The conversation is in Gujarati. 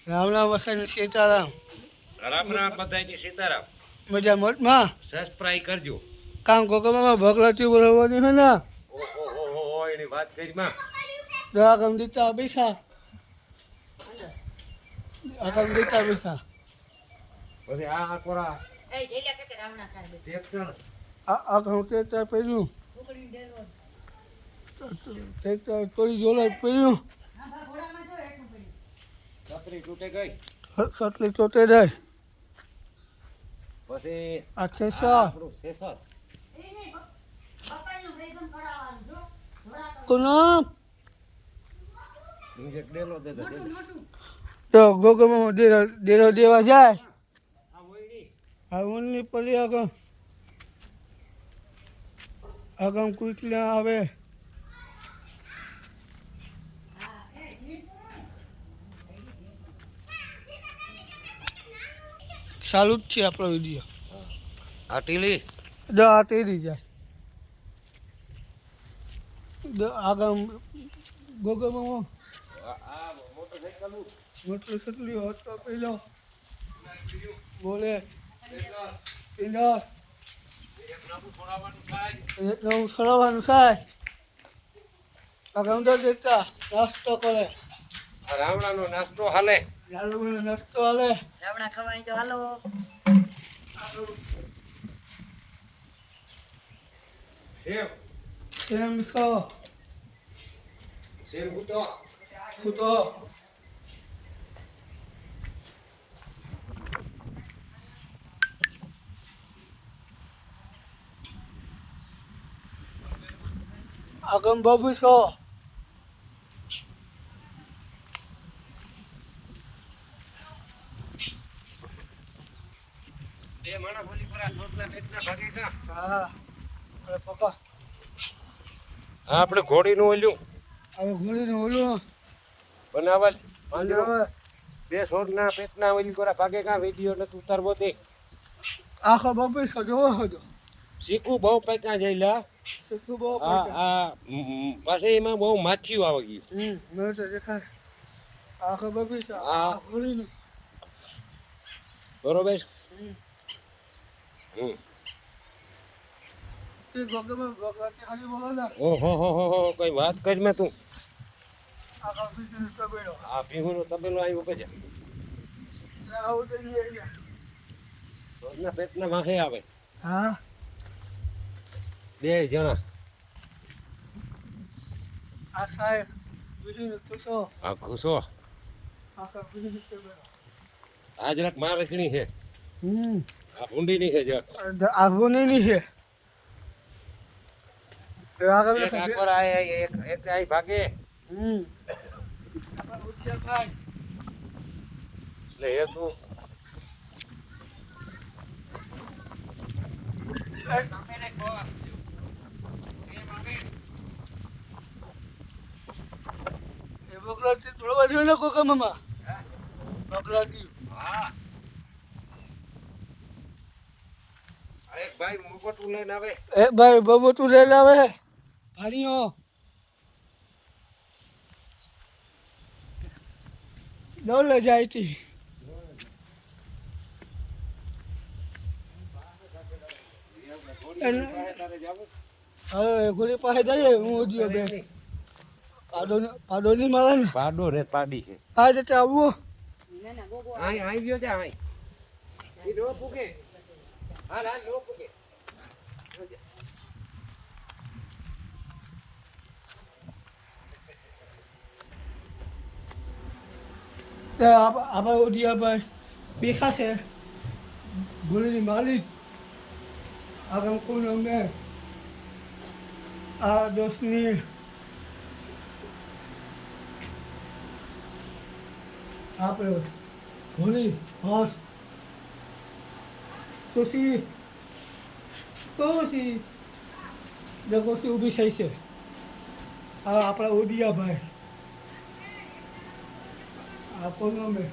રામ રામ વસાઈ સીતારામ. રામ રામ બધાની સીતારામ. મજા મોટમાં સબસ્ક્રાઇબ કરજો. કામ કોકમાં ભગલાથી બોલાવવાની છે ને. ઓહો એની વાત કરી માં. દવા કમ દીતા બેસા. આ કમ દીતા બેસા. પછી આ કોરા એ જેલિયા કે રાવણા ખાય ટ્રેક્ટર આ કમ તે પહેર્યું. ટ્રેક્ટર તોડી જોલે પહેર્યું. છત્રી તૂટે ગઈ. સટલી ચોટે જાય. પછી આ છે આપણું સેસર કોનો ઇન્જેક્ટ દેલો દે દે. તો ગોગમાં ડેરો દેવા જાય. આ મોઈની આ ઓનલી પલી આગમ કુટલા આવે. ચાલુ જ છે આપણો વિડીયો. આ ટીલી આ તેરી જાય આગમ ગોગમાં આ મોટરસાઇકલ મોટલું સટલી હોત તો પેલો બોલે પિંડર એક નામું છોડાવવાનું થાય. એક નવું સળવાનું થાય. આગમ તો દેતા નાસ્તો કરે. આ રાવણાનો નાસ્તો હાલે. લાલુ નાસ્તો હાલે. રાવણા ખવાય તો હાલો. સેવ સેમ ખાઓ સેવ ગુતો કૂતો આગમ બાબુ છો. બે માણા બોલી પર આ છોટના પેટના ભાગે કા. હા અરે પપ્પા હા આપણે ઘોડીનું ઓલ્યું હવે ઘોડીને ઓલું બનાવલ હવે બે છોડના પેટના ઓલી કોરા ભાગે કા વિડિયો ને ઉતારવો તે આખો બાબુ છો જોવો છો શીખું બહુ પૈકા જઈલા. શીખું બહુ આ આ પાછે એમાં બહુ માથિયું આવી ગયું. મને તો દેખાય આખો બાબુ છો. હા. આ ઘોડીને બરોબર. તે ગોગમાં ભગવાનથી ખાલી બોલો ને ઓહો કઈ વાત કર મેં તું. આખો બિઝનેસ તો બેડો આ ભીહુનો તબેલો આવ્યો કે છે આવું તો નહીં આવી. છોડના પેટના વાંખે આવે હા બે જણા. આ સાહેબ બિઝનેસ તો છો આ ઘૂસો આખો બિઝનેસ તો બેડો. આ જરાક માર રખણી છે. આ ભૂંડીની છે જરાક. આવું નહીં છે. આગળ એક આ કોરા એક આઈ ભાગે એટલે એ તું બકરાથી થોડો બાજુ ને કોકા મામા બકરાથી હા એક ભાઈ મુકટું લઈને આવે. એ ભાઈ બાબુ તું લઈ લાવે ભાણીઓ દોડ લે જાય તી. તારે જાવું હવે ગોલી પાસે જઈએ હું ઉદ્યો બે પાડો નહીં મારે ને પાડો રે પાડી છે. હા જતે આવવું ના ના ગોગો આઈ આઈ ગયો છે આઈ ઈ નો પૂકે. હા ના નો પૂકે. આપણે ઉદ્યા ભાઈ બેખા છે ગોલીની માલિક આગળ કોઈ અમે આ દોસ્તની આપણે ઘોડી હોસ કોશી ઊભી થઈ છે. આ આપણા ઓડિયા ભાઈ આ કોનો મેં